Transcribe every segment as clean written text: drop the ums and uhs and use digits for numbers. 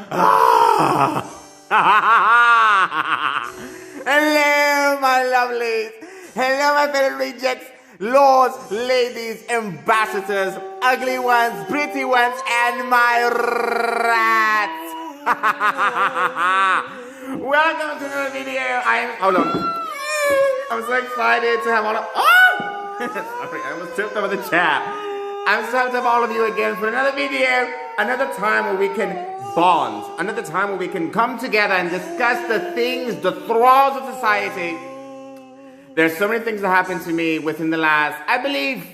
Hello, my lovelies. Hello, my fellow rejects, lords, ladies, ambassadors, ugly ones, pretty ones, and my rats. Welcome to another video. Hold on. I'm so excited to have all of... Sorry, I almost tripped over the chair. I'm so happy to have all of you again for another video. Another time where we can bond. Another time where we can come together and discuss the things, the thralls of society. There's so many things that happened to me within the last, I believe,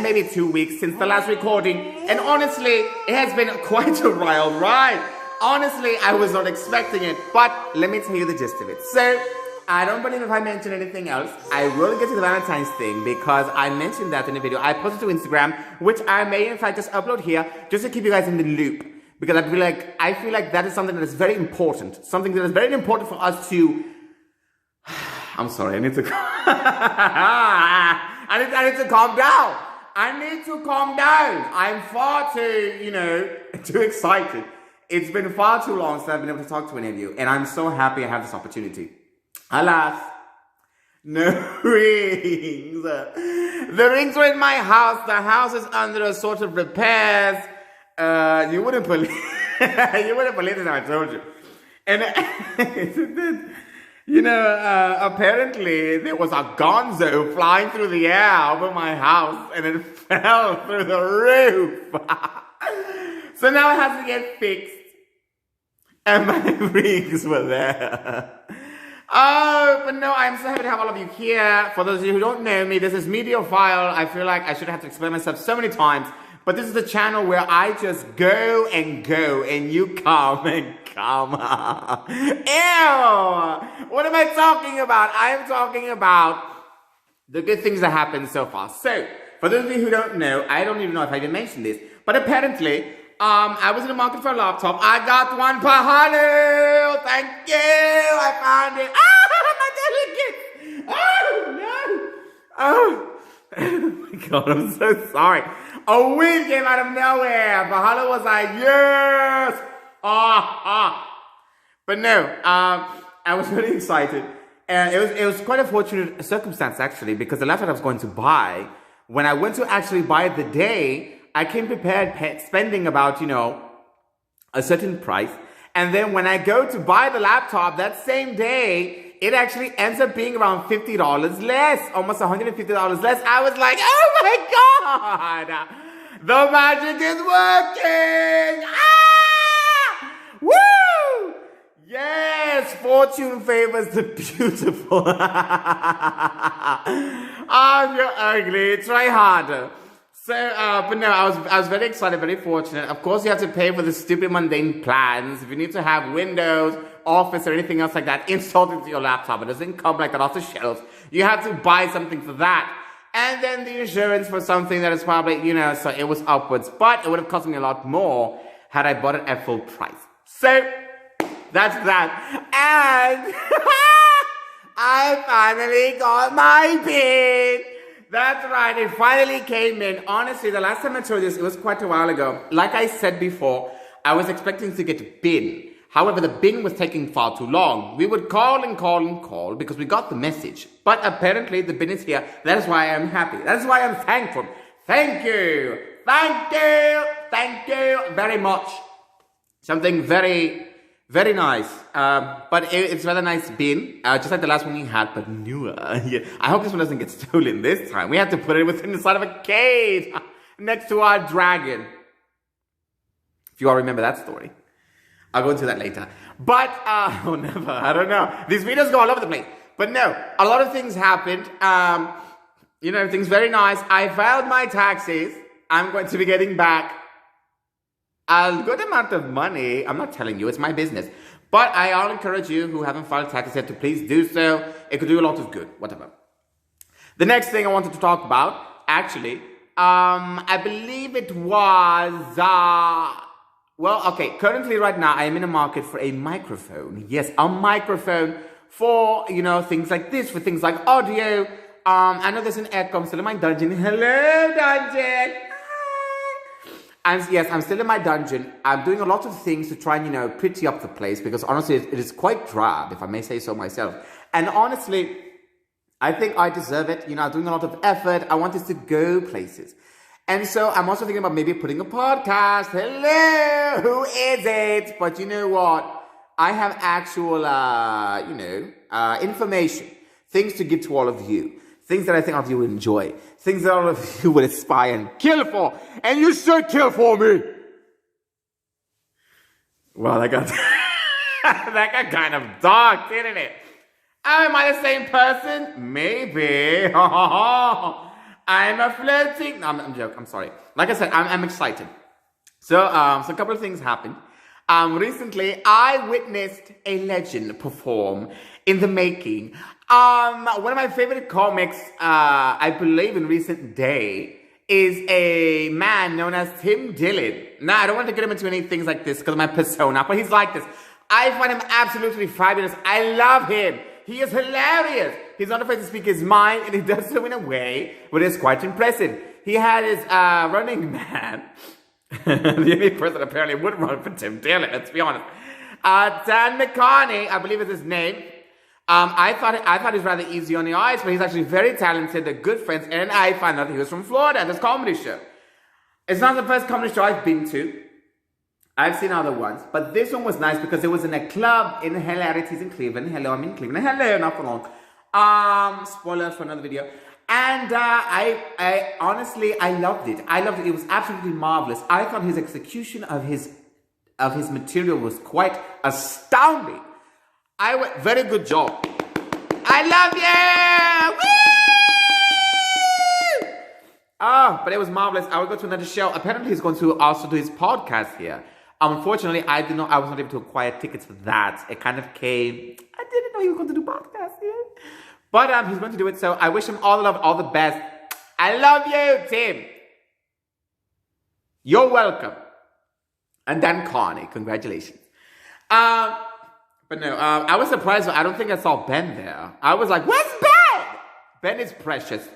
maybe 2 weeks since the last recording. And honestly, it has been quite a wild ride. Honestly, I was not expecting it. But let me tell you the gist of it. So, I don't believe if I mention anything else, I will get to the Valentine's thing because I mentioned that in the video I posted to Instagram, which I may in fact just upload here just to keep you guys in the loop. Because I feel like that is something that is very important. Something that is very important for us to... I'm sorry, I need to... I need to calm down. I need to calm down. I'm far too, too excited. It's been far too long since I've been able to talk to any of you. And I'm so happy I have this opportunity. Alas, no rings. The rings were in my house. The house is under a sort of repairs. You wouldn't believe it, I told you. And apparently there was a gonzo flying through the air over my house, and it fell through the roof. So now it has to get fixed, and my rings were there. Oh, but no, I'm so happy to have all of you here. For those of you who don't know me, this is Mediophile. I feel like I should have to explain myself so many times. But this is the channel where I just go, and you come and come. Ew! What am I talking about? I am talking about the good things that happened so far. So, for those of you who don't know, I don't even know if I even mentioned this, but apparently, I was in the market for a laptop. I got one, Pahalo! Thank you! I found it. Ah, my delicate! Oh, no! Oh my God, I'm so sorry. A wind came out of nowhere. Pahalo was like, yes! But no, I was really excited. And it was quite a fortunate circumstance, actually, because the laptop I was going to buy, when I went to actually buy it the day, I came prepared spending about, a certain price. And then when I go to buy the laptop that same day, it actually ends up being around $50 less, almost $150 less. I was like, oh my God, the magic is working. Ah! Woo! Yes, fortune favors the beautiful. Oh, you're ugly. Try harder. So, but no, I was very excited, very fortunate. Of course, you have to pay for the stupid mundane plans. If you need to have Windows, Office, or anything else like that installed into your laptop, it doesn't come like that off the shelf. You have to buy something for that. And then the insurance for something that is probably, so it was upwards. But it would have cost me a lot more had I bought it at full price. So, that's that. And I finally got my pin. That's right, it finally came in. Honestly, the last time I told you this, it was quite a while ago. Like I said before, I was expecting to get a bin. However, the bin was taking far too long. We would call and call and call because we got the message. But apparently, the bin is here. That is why I'm happy. That is why I'm thankful. Thank you. Thank you. Thank you very much. Something very, very nice. But it's rather nice bin. Just like the last one we had, but newer. Yeah. I hope this one doesn't get stolen this time. We had to put it within the side of a cage next to our dragon. If you all remember that story. I'll go into that later. But, never. I don't know. These videos go all over the place. But no, a lot of things happened. Everything's very nice. I filed my taxes. I'm going to be getting back a good amount of money. I'm not telling you, it's my business. But I'll encourage you who haven't filed taxes yet to please do so. It could do a lot of good, whatever. The next thing I wanted to talk about, actually, I believe it was, currently right now I am in a market for a microphone. Yes, a microphone for, things like this, for things like audio. I know there's an Aircom still in my dungeon. Hello, dungeon. I'm still in my dungeon. I'm doing a lot of things to try and, pretty up the place because honestly, it is quite drab, if I may say so myself. And honestly, I think I deserve it. I'm doing a lot of effort. I want this to go places. And so I'm also thinking about maybe putting a podcast. Hello, who is it? But you know what? I have actual, information, things to give to all of you. Things that I think all of you will enjoy. Things that all of you will aspire and kill for. And you should kill for me. Well, that got, that got kind of dark, didn't it? Am I the same person? Maybe. I'm a flirting. No, I'm joking. I'm sorry. Like I said, I'm excited. So a couple of things happened. Recently, I witnessed a legend perform in the making. One of my favorite comics, I believe in recent day, is a man known as Tim Dillon. Now, I don't want to get him into any things like this because of my persona, but he's like this. I find him absolutely fabulous. I love him. He is hilarious. He's not afraid to speak his mind, and he does so in a way that is quite impressive. He had his running man. The only person apparently would run for Tim Dillon, let's be honest. Dan McCartney, I believe is his name. I thought he was rather easy on the eyes, but he's actually very talented. They're good friends, and I found out that he was from Florida at this comedy show. It's not the first comedy show I've been to. I've seen other ones, but this one was nice because it was in a club in Hilarities in Cleveland. Hello, I'm in Cleveland. Hello, not for long. Spoiler for another video. And I honestly, I loved it. It was absolutely marvelous. I thought his execution of his material was quite astounding. Very good job. I love you! Woo! But it was marvelous. I will go to another show. Apparently, he's going to also do his podcast here. Unfortunately, I was not able to acquire tickets for that. It kind of came. I didn't know he was going to do podcast here. But he's going to do it, so I wish him all the love, all the best. I love you, Tim. You're welcome. And Dan Carney, congratulations. But no, I was surprised. I don't think I saw Ben there. I was like, where's Ben? Ben is precious.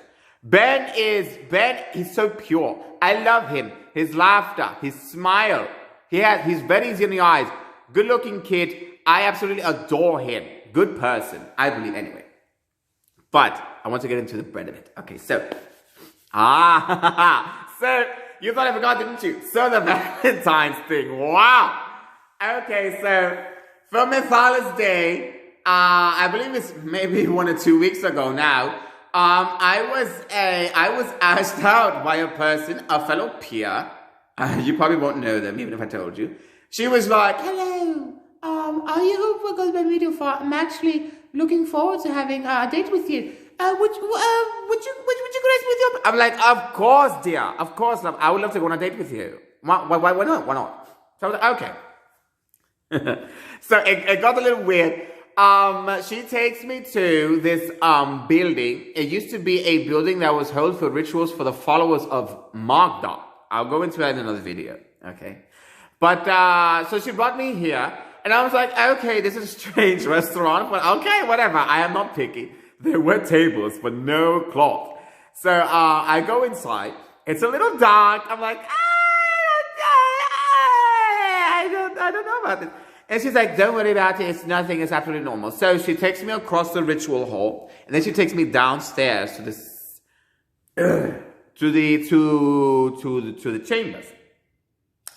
He's so pure. I love him. His laughter, his smile. He's very easy in the eyes. Good looking kid. I absolutely adore him. Good person. I believe anyway. But I want to get into the bread of it. Okay, so. So you thought I forgot, didn't you? So the Valentine's thing. Wow. Okay, so for Miss Father's Day, I believe it's maybe 1 or 2 weeks ago now. I was asked out by a person, a fellow peer. You probably won't know them, even if I told you. She was like, hello, are you home for Goodbye Radio for? I'm actually looking forward to having a date with you. Would you grace with your... I'm like, of course, dear. Of course, love. I would love to go on a date with you. Why not? Why not? So I was like, okay. So it got a little weird. She takes me to this building. It used to be a building that was held for rituals for the followers of Magda. I'll go into that in another video, okay? But, so she brought me here, and I was like, okay, this is a strange restaurant, but okay, whatever, I am not picky. There were tables, but no cloth. So, I go inside, it's a little dark, I'm like, I don't know about this. And she's like, don't worry about it, it's nothing, it's absolutely normal. So she takes me across the ritual hall, and then she takes me downstairs to this, to the chambers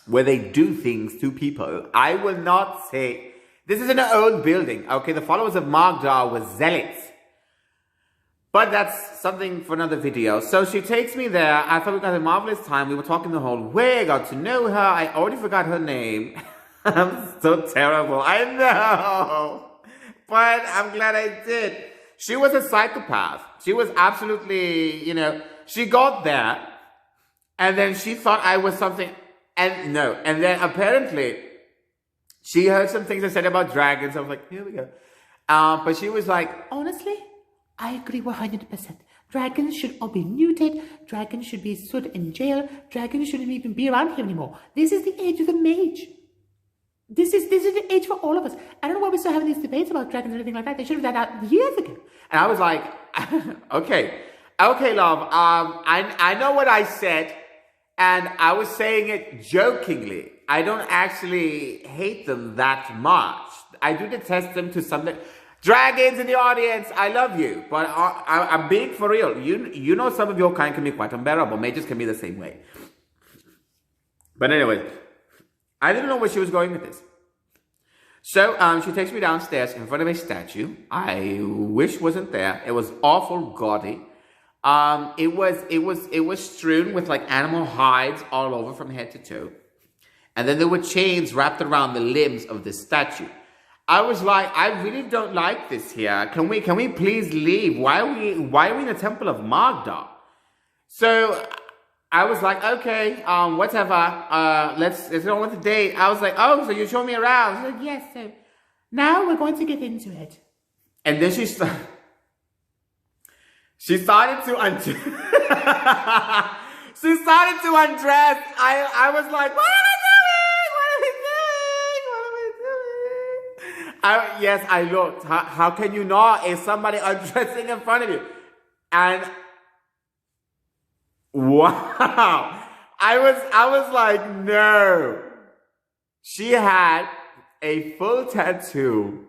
where they do things to people. I will not say, this is an old building, okay? The followers of Magda were zealots. But that's something for another video. So she takes me there. I thought we got a marvelous time. We were talking the whole way. I got to know her. I already forgot her name. I'm so terrible. I know. But I'm glad I did. She was a psychopath. She was absolutely, she got there. And then she thought I was something. And no. And then apparently, she heard some things I said about dragons. I was like, here we go. But she was like, honestly, I agree 100%. Dragons should all be neutered. Dragons should be stood in jail. Dragons shouldn't even be around here anymore. This is the age of the mage. This is the age for all of us. I don't know why we're still having these debates about dragons or anything like that. They should have done that years ago. And I was like, okay, love. I know what I said, And I was saying it jokingly. I don't actually hate them that much. I do detest them to some degree. Dragons in the audience, I love you. But I'm being for real. You know some of your kind can be quite unbearable. Mages can be the same way. But anyway, I didn't know where she was going with this. So she takes me downstairs in front of a statue. I wish wasn't there. It was awful gaudy. It was strewn with like animal hides all over from head to toe. And then there were chains wrapped around the limbs of this statue. I was like, I really don't like this here. Can we please leave? Why are we in the temple of Magda? So I was like, okay, whatever. Let's get on with the date. I was like, oh, so you show me around? She's like, yes. So now we're going to get into it. And then she started to undress. She started to undress. I was like, what am I doing? Yes, I looked. How can you not? Is somebody undressing in front of you? And wow. I was like, no. She had a full tattoo.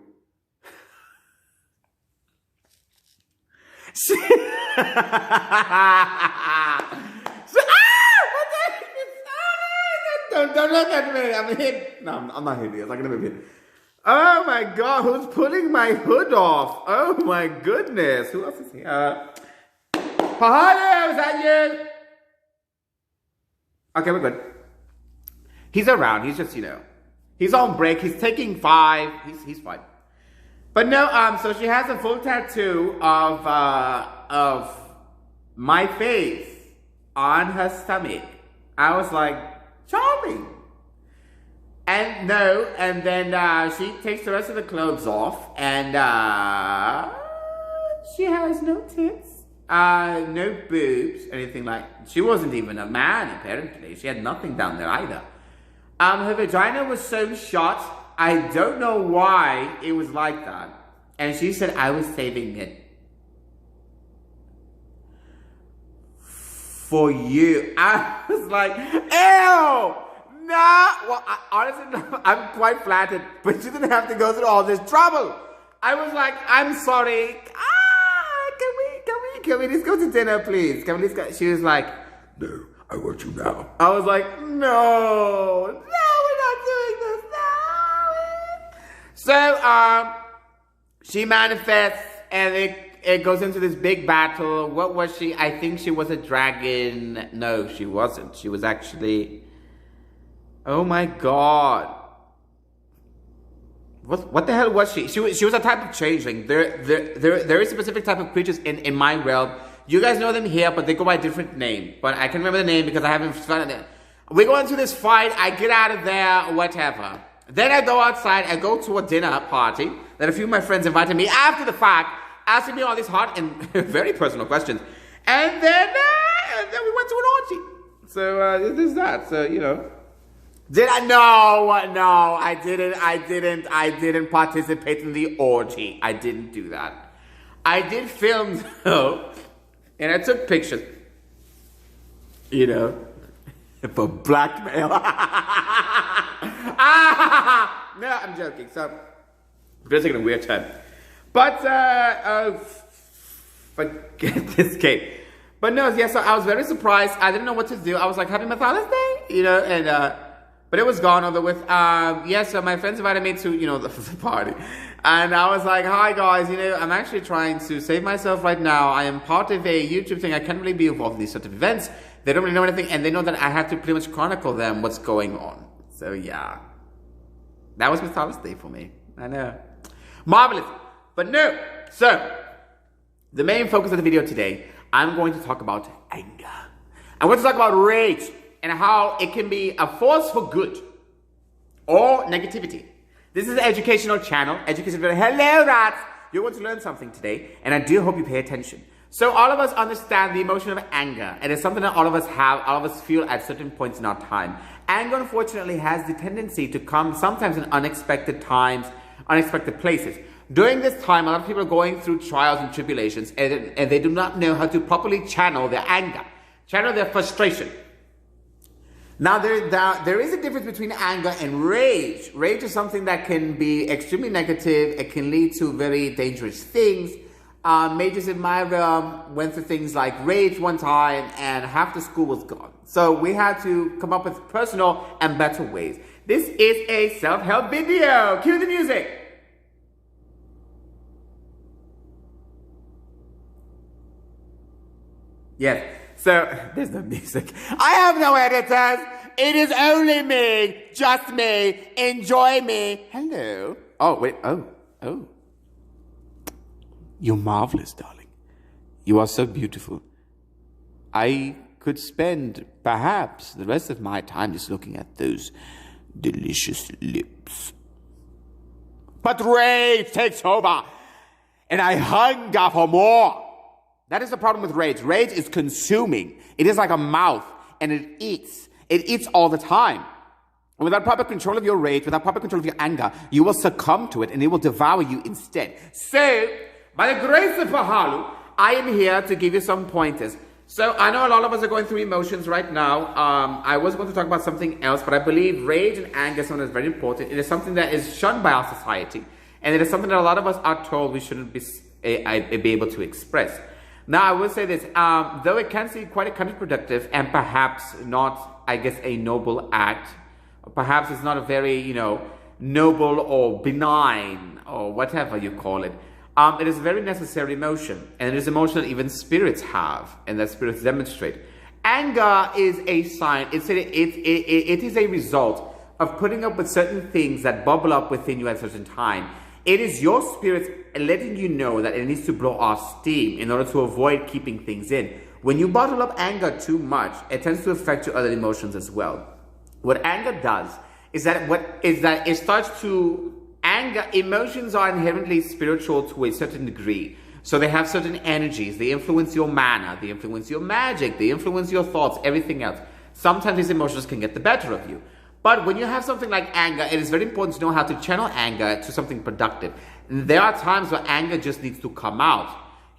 Don't look at me. I'm hit. No, I'm not hideous. I'm not gonna be hit. Oh my God, who's pulling my hood off? Oh my goodness. Who else is here? Pahalo, is that you? Okay, we're good. He's around. He's just, he's on break. He's taking 5. He's fine. But no, so she has a full tattoo of my face on her stomach. I was like, charming. And then she takes the rest of the clothes off, and she has no tits, no boobs, anything like. She wasn't even a man, apparently. She had nothing down there either. Her vagina was so shut. I don't know why it was like that. And she said I was saving it for you. I was like, ew! Nah! Well, honestly, I'm quite flattered. But she didn't have to go through all this trouble. I was like, I'm sorry. Can we just go to dinner, please? Can we just go? She was like, no, I want you now. I was like, no, we're not doing this now. So, she manifests, and it goes into this big battle. What was she? I think she was a dragon. No, she wasn't. She was actually... Oh my God. What the hell was she? She was a type of changeling. There is a specific type of creatures in my realm. You guys know them here, but they go by a different name. But I can remember the name because I haven't found it. We go into this fight. I get out of there, whatever. Then I go outside. I go to a dinner party that a few of my friends invited me after the fact, asking me all these hot and very personal questions. And then we went to an orgy. So there's that. So, Did I? No, I didn't participate in the orgy. I didn't do that. I did film though, and I took pictures, for blackmail. No, I'm joking. So, just taking a weird turn. But, forget this game. But no, yeah, so I was very surprised. I didn't know what to do. I was like, happy Mathalas Day, but it was gone over with. So my friends invited me to, the party. And I was like, hi guys, I'm actually trying to save myself right now. I am part of a YouTube thing. I can't really be involved in these sort of events. They don't really know anything, and they know that I have to pretty much chronicle them what's going on. So yeah. That was Mathalas Day for me. I know. Marvelous. But no. So, the main focus of the video today, I'm going to talk about anger. I'm going to talk about rage and how it can be a force for good or negativity. This is an educational channel. Education video. Hello, rats. You're going to learn something today, and I do hope you pay attention. So all of us understand the emotion of anger. It is something that all of us have, all of us feel at certain points in our time. Anger, unfortunately, has the tendency to come sometimes in unexpected times, unexpected places. During this time, a lot of people are going through trials and tribulations, and they do not know how to properly channel their anger, channel their frustration. Now, there is a difference between anger and rage. Rage is something that can be extremely negative. It can lead to very dangerous things. Majors in my realm went through things like rage one time and half the school was gone. So we had to come up with personal and better ways. This is a self-help video. Cue the music. Yes. So, there's no music. I have no editors. It is only me. Just me. Enjoy me. Hello. Oh, wait. Oh. You're marvelous, darling. You are so beautiful. I could spend, perhaps, the rest of my time just looking at those delicious lips. But rage takes over. And I hunger for more. That is the problem with rage. Rage is consuming. It is like a mouth, and it eats. It eats all the time. And without proper control of your rage, without proper control of your anger, you will succumb to it, and it will devour you instead. So, by the grace of Pahalu, I am here to give you some pointers. So, I know a lot of us are going through emotions right now. I was going to talk about something else, but I believe rage and anger is something that's very important. It is something that is shunned by our society, and it is something that a lot of us are told we shouldn't be able to express. Now, I will say this, though it can seem quite counterproductive and perhaps not, I guess, a noble act, perhaps it's not a very, noble or benign or whatever you call it, it is a very necessary emotion, and it is emotion that even spirits have and that spirits demonstrate. Anger is a sign, it is a result of putting up with certain things that bubble up within you at a certain time. It is your spirit letting you know that it needs to blow off steam in order to avoid keeping things in. When you bottle up anger too much, it tends to affect your other emotions as well. What anger does is that it starts to anger. Emotions are inherently spiritual to a certain degree. So they have certain energies. They influence your mana, they influence your magic, they influence your thoughts, everything else. Sometimes these emotions can get the better of you. But when you have something like anger, it is very important to know how to channel anger to something productive. There are times where anger just needs to come out.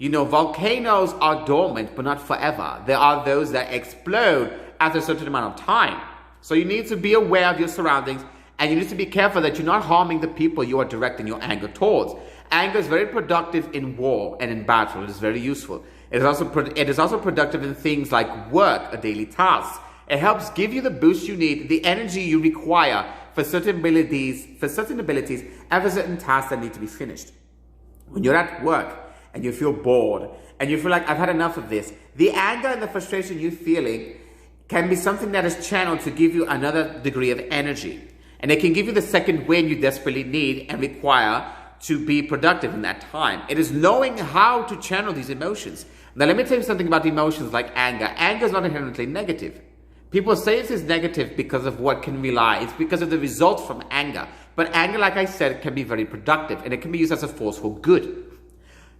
Volcanoes are dormant, but not forever. There are those that explode after a certain amount of time. So you need to be aware of your surroundings, and you need to be careful that you're not harming the people you are directing your anger towards. Anger is very productive in war and in battle. It is very useful. It is also productive in things like work or daily tasks. It helps give you the boost you need, the energy you require for certain abilities, and for certain tasks that need to be finished. When you're at work and you feel bored and you feel like, I've had enough of this, the anger and the frustration you're feeling can be something that is channeled to give you another degree of energy. And it can give you the second wind you desperately need and require to be productive in that time. It is knowing how to channel these emotions. Now, let me tell you something about emotions like anger. Anger is not inherently negative. People say it is negative because of what can rely. It's because of the results from anger. But anger, like I said, can be very productive, and it can be used as a force for good.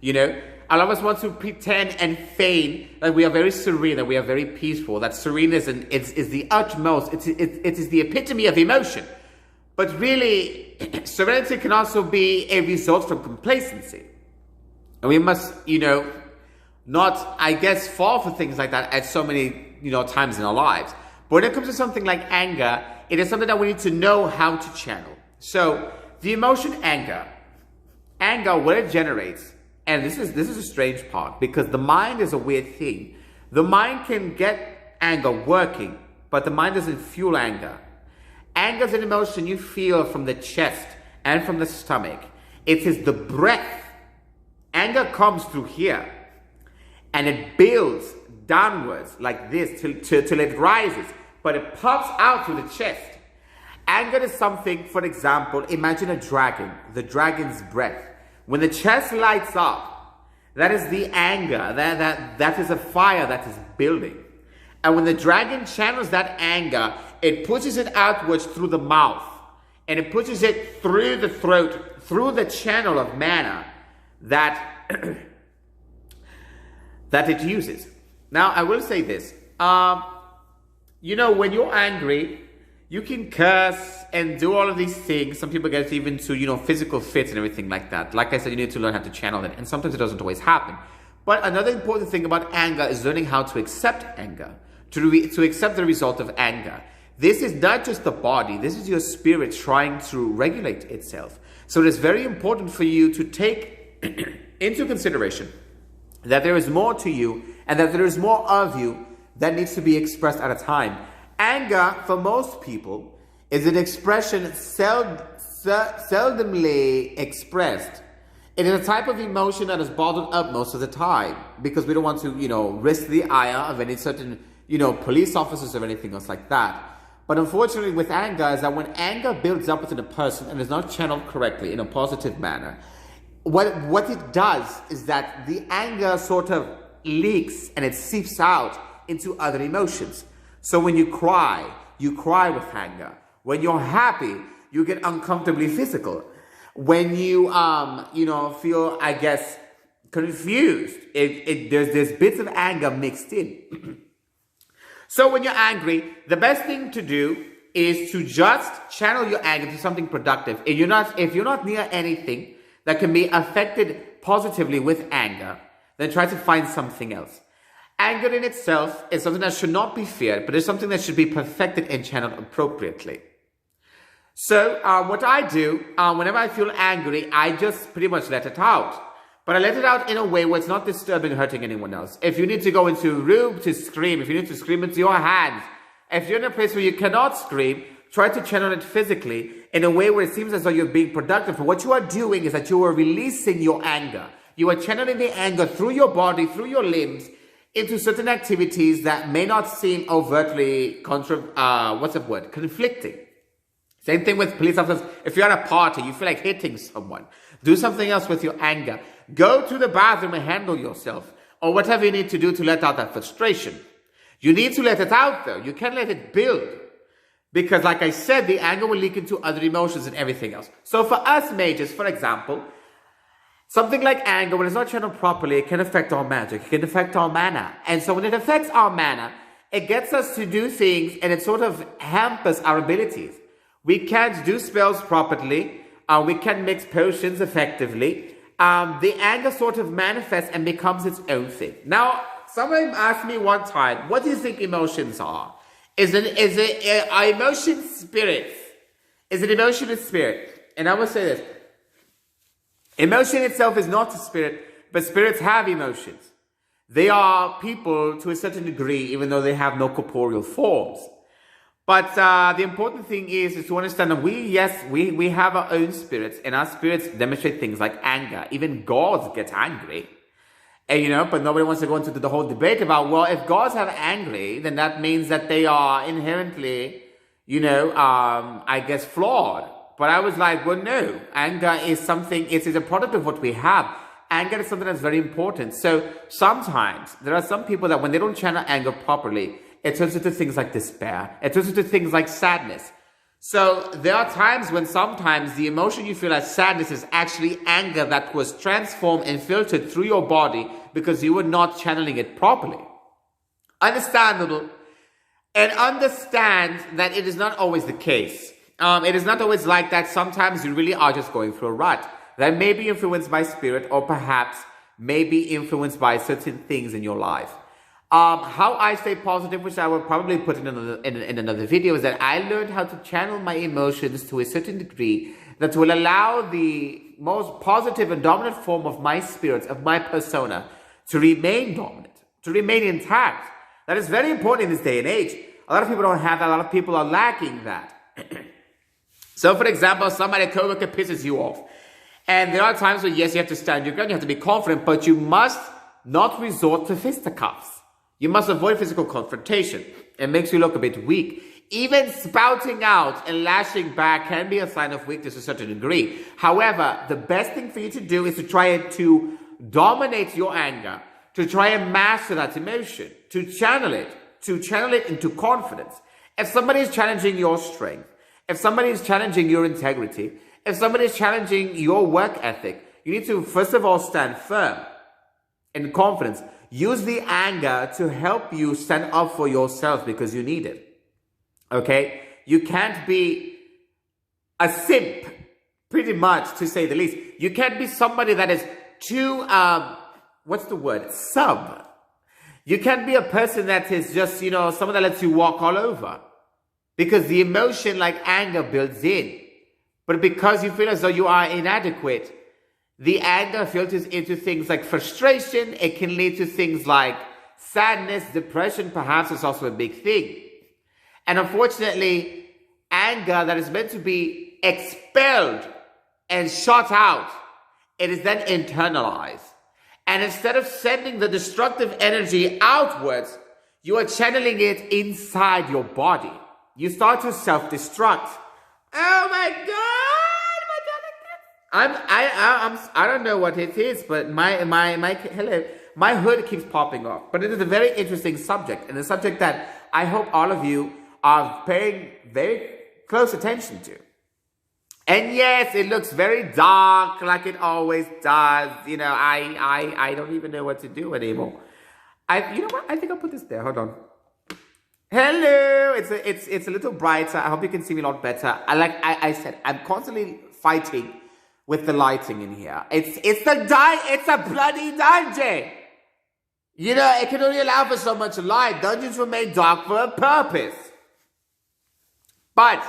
A lot of us want to pretend and feign that we are very serene, that we are very peaceful, that sereneness is the utmost, it is the epitome of emotion. But really, serenity can also be a result from complacency. And we must, not, I guess, fall for things like that at so many, times in our lives. But when it comes to something like anger, it is something that we need to know how to channel. So, the emotion anger, what it generates, and this is a strange part, because the mind is a weird thing. The mind can get anger working, but the mind doesn't fuel anger. Anger is an emotion you feel from the chest and from the stomach. It is the breath. Anger comes through here, and it builds downwards like this till it rises, but it pops out through the chest. Anger is something, for example, imagine a dragon, the dragon's breath. When the chest lights up, that is the anger, that is a fire that is building. And when the dragon channels that anger, it pushes it outwards through the mouth, and it pushes it through the throat, through the channel of mana that, that it uses. Now, I will say this. When you're angry, you can curse and do all of these things. Some people get even to, physical fits and everything like that. Like I said, you need to learn how to channel it. And sometimes it doesn't always happen. But another important thing about anger is learning how to accept anger. To accept the result of anger. This is not just the body. This is your spirit trying to regulate itself. So it is very important for you to take into consideration that there is more to you and that there is more of you that needs to be expressed at a time. Anger, for most people, is an expression seldomly expressed. It is a type of emotion that is bottled up most of the time because we don't want to, risk the ire of any certain, police officers or anything else like that. But unfortunately with anger is that when anger builds up within a person and is not channeled correctly in a positive manner, what it does is that the anger sort of leaks and it seeps out into other emotions. So when you cry with anger. When you're happy, you get uncomfortably physical. When you, feel, I guess, confused, there's bits of anger mixed in. So when you're angry, the best thing to do is to just channel your anger to something productive. If you're not near anything that can be affected positively with anger, then try to find something else. Anger in itself is something that should not be feared, but it's something that should be perfected and channeled appropriately. So what I do, whenever I feel angry, I just pretty much let it out. But I let it out in a way where it's not disturbing or hurting anyone else. If you need to go into a room to scream, if you need to scream into your hands, if you're in a place where you cannot scream, try to channel it physically in a way where it seems as though you're being productive. But what you are doing is that you are releasing your anger. You are channeling the anger through your body, through your limbs, into certain activities that may not seem overtly conflicting. Same thing with police officers. If you're at a party, you feel like hitting someone, do something else with your anger. Go to the bathroom and handle yourself, or whatever you need to do to let out that frustration. You need to let it out though. You can't let it build. Because like I said, the anger will leak into other emotions and everything else. So for us mages, for example, something like anger, when it's not channeled properly, it can affect our magic. It can affect our mana. And so when it affects our mana, it gets us to do things and it sort of hampers our abilities. We can't do spells properly. We can't mix potions effectively. The anger sort of manifests and becomes its own thing. Now, someone asked me one time, what do you think emotions are? Are emotions spirits? Is it emotion and spirit? And I will say this. Emotion itself is not a spirit, but spirits have emotions. They are people to a certain degree, even though they have no corporeal forms. But the important thing is to understand that we have our own spirits, and our spirits demonstrate things like anger. Even gods get angry. And, but nobody wants to go into the whole debate about, well, if gods have angry, then that means that they are inherently, I guess flawed. But I was like, well, no, anger is something, it is a product of what we have. Anger is something that's very important. So sometimes there are some people that when they don't channel anger properly, it turns into things like despair. It turns into things like sadness. So there are times when sometimes the emotion you feel as sadness is actually anger that was transformed and filtered through your body because you were not channeling it properly. Understandable. And understand that it is not always the case. It is not always like that. Sometimes you really are just going through a rut that may be influenced by spirit or perhaps may be influenced by certain things in your life. How I stay positive, which I will probably put in another video, is that I learned how to channel my emotions to a certain degree that will allow the most positive and dominant form of my spirits, of my persona, to remain dominant, to remain intact. That is very important in this day and age. A lot of people don't have that. A lot of people are lacking that. So, for example, a coworker pisses you off. And there are times where, yes, you have to stand your ground, you have to be confident, but you must not resort to fisticuffs. You must avoid physical confrontation. It makes you look a bit weak. Even spouting out and lashing back can be a sign of weakness to a certain degree. However, the best thing for you to do is to try to dominate your anger, to try and master that emotion, to channel it into confidence. If somebody is challenging your strength, if somebody is challenging your integrity, if somebody is challenging your work ethic, you need to first of all stand firm in confidence. Use the anger to help you stand up for yourself because you need it. Okay? You can't be a simp, pretty much, to say the least. You can't be somebody that is too, sub. You can't be a person that is just, someone that lets you walk all over. because the emotion like anger builds in. But because you feel as though you are inadequate, the anger filters into things like frustration. It can lead to things like sadness, depression, perhaps is also a big thing. And unfortunately, anger that is meant to be expelled and shot out, it is then internalized. And instead of sending the destructive energy outwards, you are channeling it inside your body. You start to self-destruct. Oh my God, I don't know what it is, but my hood keeps popping off. But it is a very interesting subject, and a subject that I hope all of you are paying very close attention to. And yes, it looks very dark, like it always does. You know, I don't even know what to do anymore. You know what? I think I'll put this there. Hold on. Hello. It's a little brighter. I hope you can see me a lot better. I said, I'm constantly fighting with the lighting in here. It's a bloody dungeon. You know, it can only allow for so much light. Dungeons were made dark for a purpose. But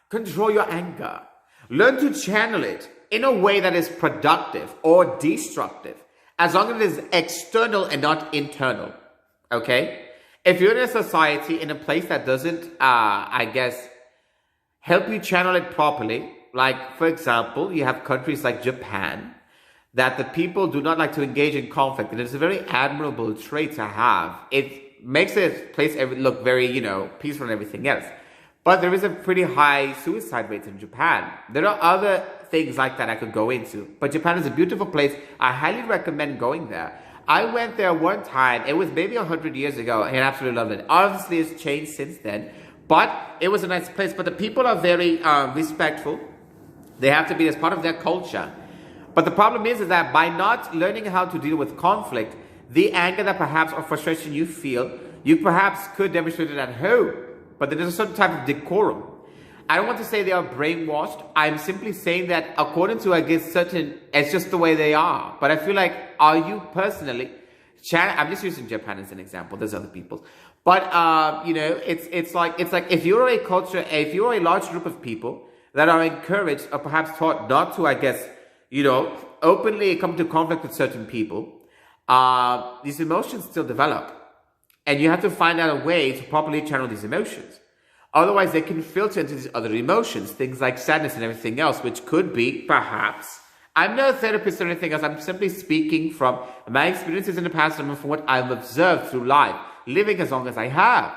control your anger. Learn to channel it in a way that is productive or destructive, as long as it is external and not internal. Okay? If you're in a society, in a place that doesn't, help you channel it properly, like, for example, you have countries like Japan, that the people do not like to engage in conflict, and it's a very admirable trait to have. It makes the place look very, peaceful and everything else. But there is a pretty high suicide rate in Japan. There are other things like that I could go into. But Japan is a beautiful place. I highly recommend going there. I went there one time. It was maybe 100 years ago, and I absolutely loved it. Obviously, it's changed since then. But it was a nice place. But the people are very respectful. They have to be as part of their culture. But the problem is that by not learning how to deal with conflict, the anger that perhaps or frustration you feel, you perhaps could demonstrate it at home. But there is a certain type of decorum. I don't want to say they are brainwashed. I'm simply saying that according to, it's just the way they are. But I feel like, are you personally, I'm just using Japan as an example. There's other people. But, it's like if you're a culture, if you're a large group of people that are encouraged or perhaps taught not to, openly come to conflict with certain people, these emotions still develop. And you have to find out a way to properly channel these emotions. Otherwise, they can filter into these other emotions, things like sadness and everything else, which could be, perhaps, I'm no therapist or anything else. I'm simply speaking from my experiences in the past and from what I've observed through life, living as long as I have.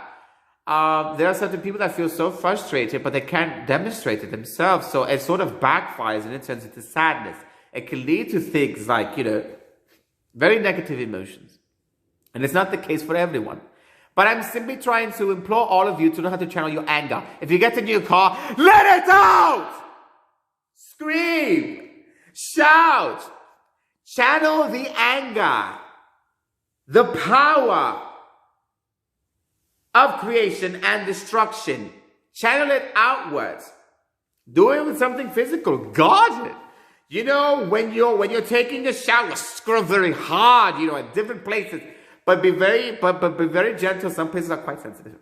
There are certain people that feel so frustrated, but they can't demonstrate it themselves. So it sort of backfires and it turns into sadness. It can lead to things like, very negative emotions. And it's not the case for everyone. But I'm simply trying to implore all of you to know how to channel your anger. If you get into your car, let it out! Scream! Shout! Channel the anger. The power of creation and destruction. Channel it outwards. Do it with something physical. Guard it. When you're taking a shower, scrub very hard, at different places. But be very gentle. Some places are quite sensitive.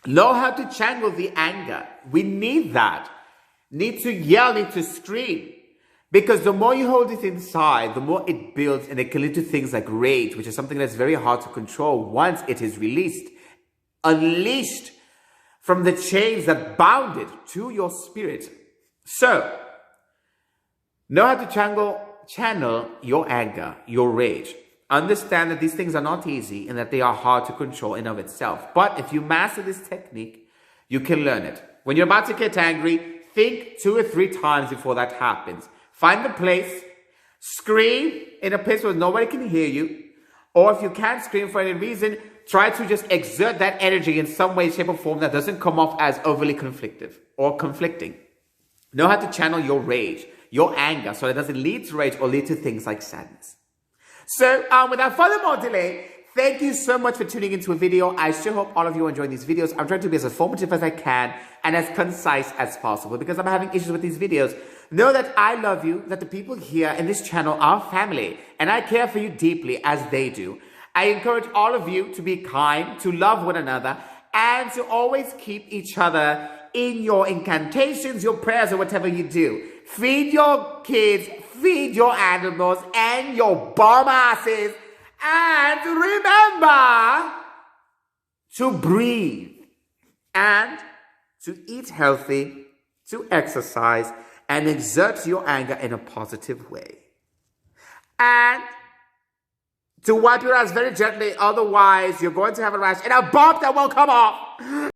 Know how to channel the anger. We need that. Need to yell, need to scream. Because the more you hold it inside, the more it builds, and it can lead to things like rage, which is something that's very hard to control once it is released. Unleashed from the chains that bound it to your spirit. So, know how to channel your anger, your rage. Understand that these things are not easy and that they are hard to control in of itself. But if you master this technique, you can learn it. When you're about to get angry, think 2 or 3 times before that happens. Find the place, scream in a place where nobody can hear you. Or if you can't scream for any reason, try to just exert that energy in some way, shape, or form that doesn't come off as overly conflicting. Know how to channel your rage, your anger, so it doesn't lead to rage or lead to things like sadness. So, without further more delay, thank you so much for tuning into a video. I sure hope all of you are enjoying these videos. I'm trying to be as informative as I can and as concise as possible because I'm having issues with these videos. Know that I love you, that the people here in this channel are family, and I care for you deeply as they do. I encourage all of you to be kind, to love one another, and to always keep each other in your incantations, your prayers, or whatever you do. Feed your kids, feed your animals, and your bum asses. And remember to breathe and to eat healthy, to exercise, and exert your anger in a positive way. And to wipe your ass very gently, otherwise you're going to have a rash and a bump that won't come off.